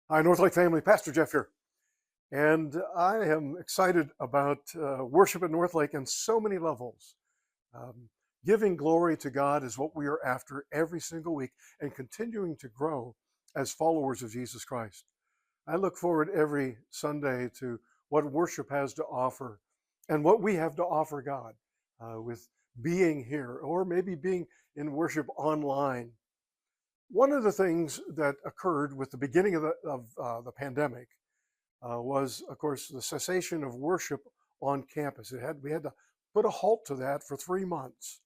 Hi, Northlake family. Pastor Jeff here. And I am excited about worship at Northlake in so many levels. Um, Giving glory to God is what we are after every single week and continuing to grow as followers of Jesus Christ. I look forward every Sunday to what worship has to offer and what we have to offer God with being here or maybe being in worship online. One of the things that occurred with the beginning of the pandemic was, of course, the cessation of worship on campus. We had to put a halt to that for 3 months.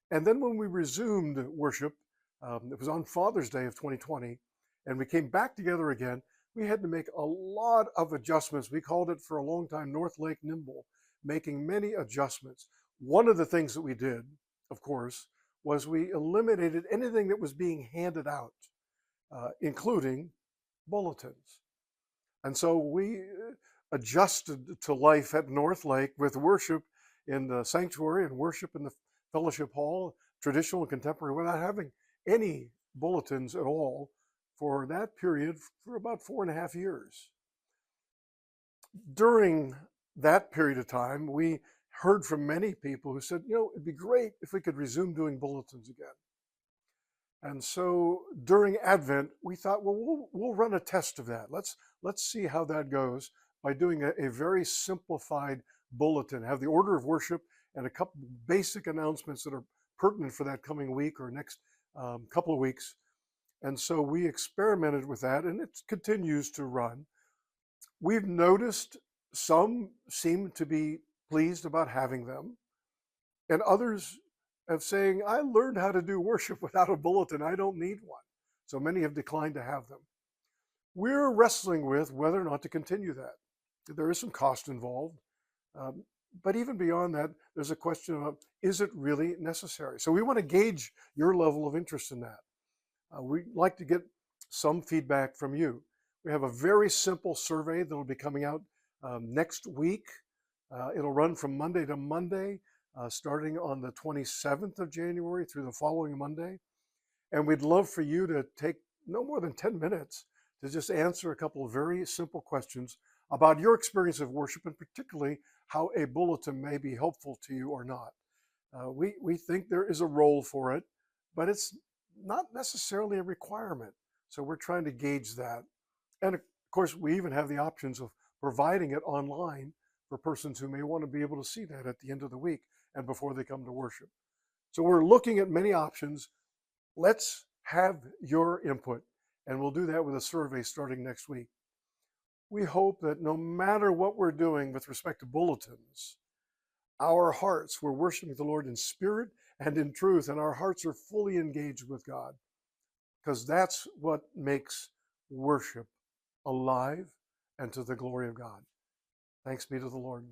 And then when we resumed worship, it was on Father's Day of 2020, and we came back together again, we had to make a lot of adjustments. We called it for a long time North Lake Nimble, making many adjustments. One of the things that we did, of course, was we eliminated anything that was being handed out, including bulletins. And so we adjusted to life at North Lake with worship in the sanctuary and worship in the fellowship hall, traditional and contemporary, without having any bulletins at all for that period for about 4.5 years. During that period of time, we heard from many people who said, it'd be great if we could resume doing bulletins again. And so during Advent, we thought, well, we'll run a test of that. Let's see how that goes by doing a very simplified bulletin, have the order of worship and a couple basic announcements that are pertinent for that coming week or next couple of weeks. And so we experimented with that, and it continues to run. We've noticed some seem to be pleased about having them, and others of saying, I learned how to do worship without a bulletin. I don't need one. So many have declined to have them. We're wrestling with whether or not to continue that. There is some cost involved. But even beyond that, there's a question of, is it really necessary? So we want to gauge your level of interest in that. We'd like to get some feedback from you. We have a very simple survey that will be coming out next week. It'll run from Monday to Monday. Starting on the 27th of January through the following Monday. And we'd love for you to take no more than 10 minutes to just answer a couple of very simple questions about your experience of worship, and particularly how a bulletin may be helpful to you or not. We think there is a role for it, but it's not necessarily a requirement. So we're trying to gauge that. And of course, we even have the options of providing it online for persons who may want to be able to see that at the end of the week and before they come to worship. So we're looking at many options. Let's have your input, and we'll do that with a survey starting next week. We hope that no matter what we're doing with respect to bulletins, our hearts, we're worshiping the Lord in spirit and in truth, and our hearts are fully engaged with God, because that's what makes worship alive and to the glory of God. Thanks be to the Lord.